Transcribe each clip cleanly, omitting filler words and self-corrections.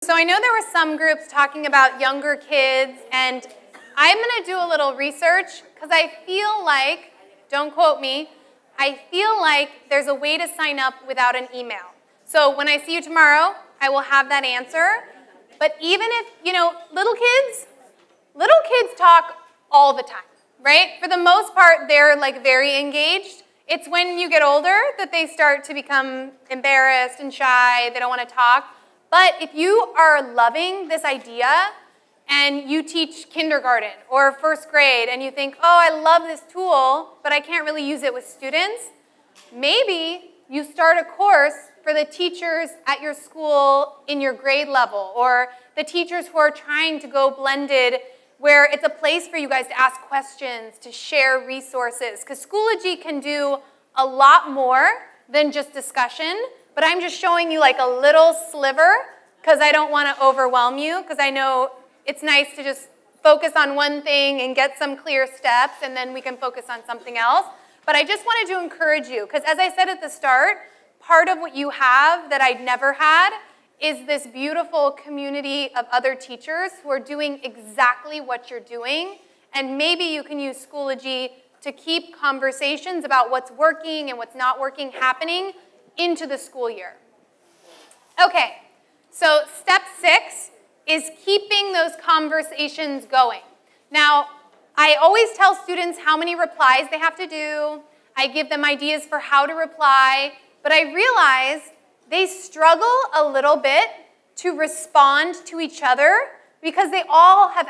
So I know there were some groups talking about younger kids, and I'm going to do a little research because I feel like, don't quote me, I feel like there's a way to sign up without an email. So when I see you tomorrow, I will have that answer. But even if, little kids talk all the time, right? For the most part, they're like very engaged. It's when you get older that they start to become embarrassed and shy. They don't want to talk. But if you are loving this idea and you teach kindergarten or first grade and you think, oh, I love this tool, but I can't really use it with students, maybe you start a course for the teachers at your school in your grade level, or the teachers who are trying to go blended, where it's a place for you guys to ask questions, to share resources. Because Schoology can do a lot more than just discussion, but I'm just showing you like a little sliver because I don't want to overwhelm you, because I know it's nice to just focus on one thing and get some clear steps, and then we can focus on something else. But I just wanted to encourage you, because as I said at the start, part of what you have that I'd never had is this beautiful community of other teachers who are doing exactly what you're doing. And maybe you can use Schoology to keep conversations about what's working and what's not working happening into the school year. Okay, so step 6 is keeping those conversations going. Now, I always tell students how many replies they have to do. I give them ideas for how to reply, but I realize they struggle a little bit to respond to each other because they've all been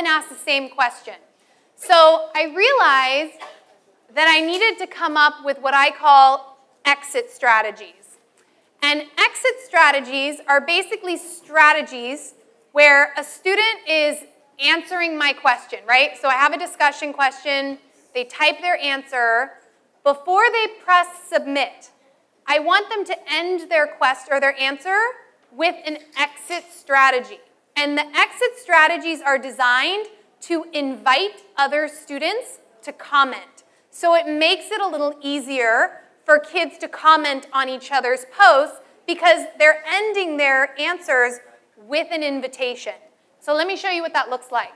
asked the same question. So I realized that I needed to come up with what I call exit strategies. And exit strategies are basically strategies where a student is answering my question, right? So I have a discussion question, they type their answer. Before they press submit, I want them to end their answer with an exit strategy. And the exit strategies are designed to invite other students to comment. So it makes it a little easier for kids to comment on each other's posts because they're ending their answers with an invitation. So let me show you what that looks like.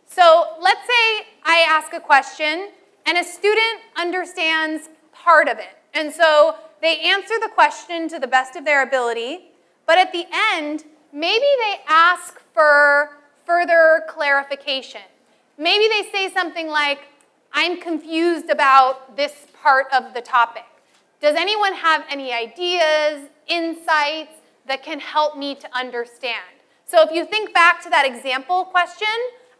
So let's say I ask a question and a student understands part of it. And so they answer the question to the best of their ability, but at the end, maybe they ask for further clarification. Maybe they say something like, I'm confused about this part of the topic. Does anyone have any ideas, insights that can help me to understand? So if you think back to that example question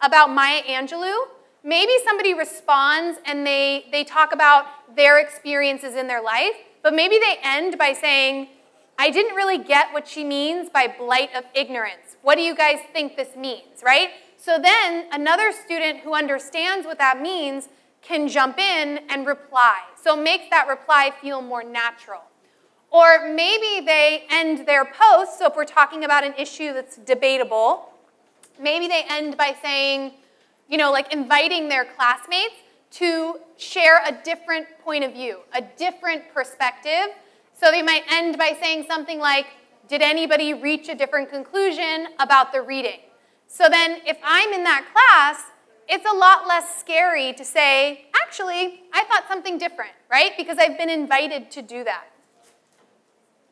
about Maya Angelou, maybe somebody responds and they talk about their experiences in their life, but maybe they end by saying, I didn't really get what she means by blight of ignorance. What do you guys think this means, right? So then another student who understands what that means can jump in and reply. So it makes that reply feel more natural. Or maybe they end their post, so if we're talking about an issue that's debatable, maybe they end by saying, like inviting their classmates to share a different point of view, a different perspective. So they might end by saying something like, did anybody reach a different conclusion about the reading? So then if I'm in that class, it's a lot less scary to say, actually, I thought something different, right? Because I've been invited to do that.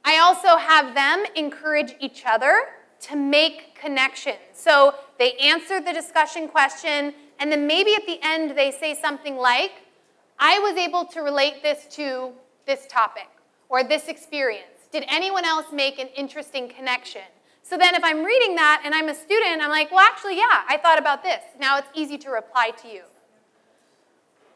I also have them encourage each other to make connections. So they answer the discussion question, and then maybe at the end they say something like, I was able to relate this to this topic or this experience. Did anyone else make an interesting connection? So then if I'm reading that and I'm a student, I'm like, well, actually, yeah, I thought about this. Now it's easy to reply to you.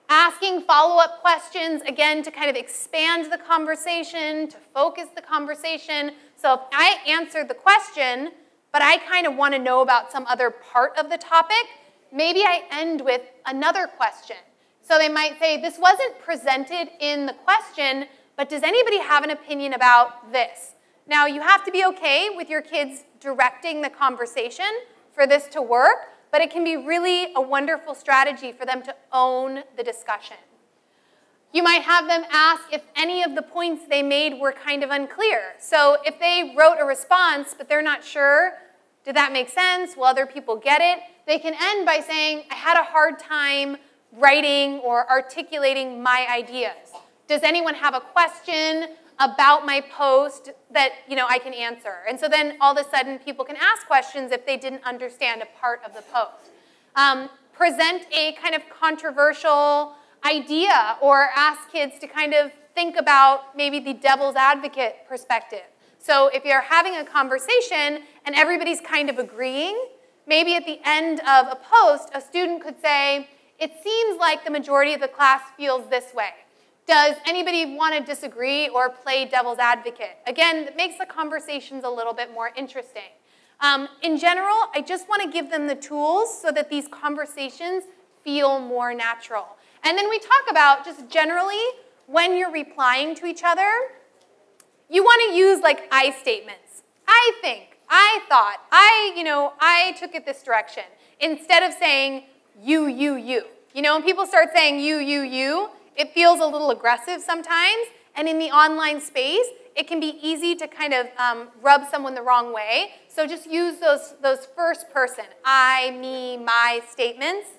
Asking follow-up questions, again, to kind of expand the conversation, to focus the conversation. So if I answered the question, but I kind of want to know about some other part of the topic, maybe I end with another question. So they might say, this wasn't presented in the question, but does anybody have an opinion about this? Now, you have to be okay with your kids directing the conversation for this to work, but it can be really a wonderful strategy for them to own the discussion. You might have them ask if any of the points they made were kind of unclear. So if they wrote a response, but they're not sure, did that make sense? Will other people get it? They can end by saying, I had a hard time writing or articulating my ideas. Does anyone have a question about my post that I can answer? And so then all of a sudden people can ask questions if they didn't understand a part of the post. Present a kind of controversial idea or ask kids to kind of think about maybe the devil's advocate perspective. So if you're having a conversation and everybody's kind of agreeing, maybe at the end of a post, a student could say, it seems like the majority of the class feels this way. Does anybody want to disagree or play devil's advocate? Again, it makes the conversations a little bit more interesting. In general, I just want to give them the tools so that these conversations feel more natural. And then we talk about just generally when you're replying to each other, you want to use like I statements. I think, I thought, I took it this direction. Instead of saying you. When people start saying you, it feels a little aggressive sometimes. And in the online space, it can be easy to kind of rub someone the wrong way. So just use those first person, I, me, my statements.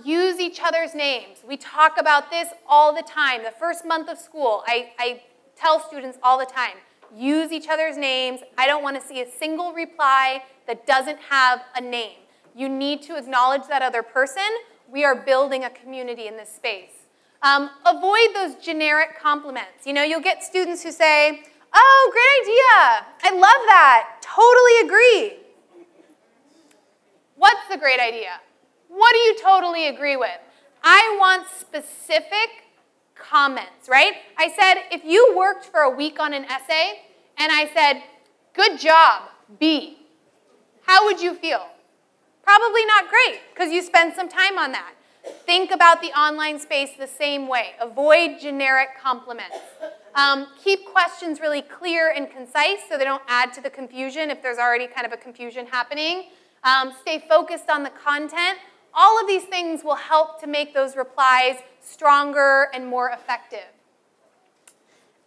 Use each other's names. We talk about this all the time. The first month of school, I tell students all the time, use each other's names. I don't want to see a single reply that doesn't have a name. You need to acknowledge that other person. We are building a community in this space. Avoid those generic compliments. You'll get students who say, oh, great idea. I love that. Totally agree. What's the great idea? What do you totally agree with? I want specific comments, right? I said, if you worked for a week on an essay, and I said, good job, B, how would you feel? Probably not great, because you spent some time on that. Think about the online space the same way. Avoid generic compliments. Keep questions really clear and concise so they don't add to the confusion if there's already kind of a confusion happening. Stay focused on the content. All of these things will help to make those replies stronger and more effective.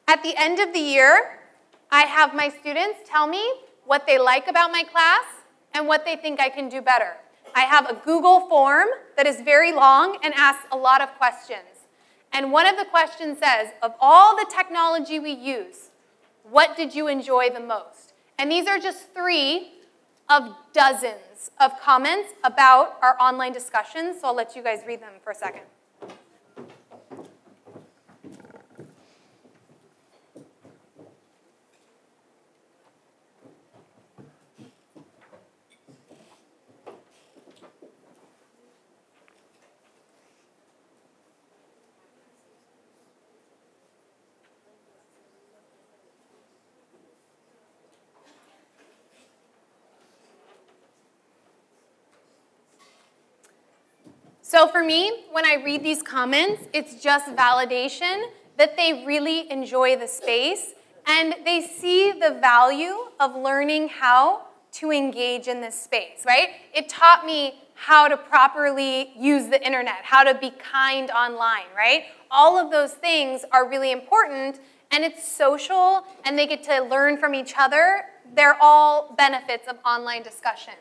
At the end of the year, I have my students tell me what they like about my class and what they think I can do better. I have a Google form that is very long and asks a lot of questions. And one of the questions says, of all the technology we use, what did you enjoy the most? And these are just 3 of dozens of comments about our online discussions, so I'll let you guys read them for a second. So for me, when I read these comments, it's just validation that they really enjoy the space and they see the value of learning how to engage in this space, right? It taught me how to properly use the internet, how to be kind online, right? All of those things are really important, and it's social, and they get to learn from each other. They're all benefits of online discussion.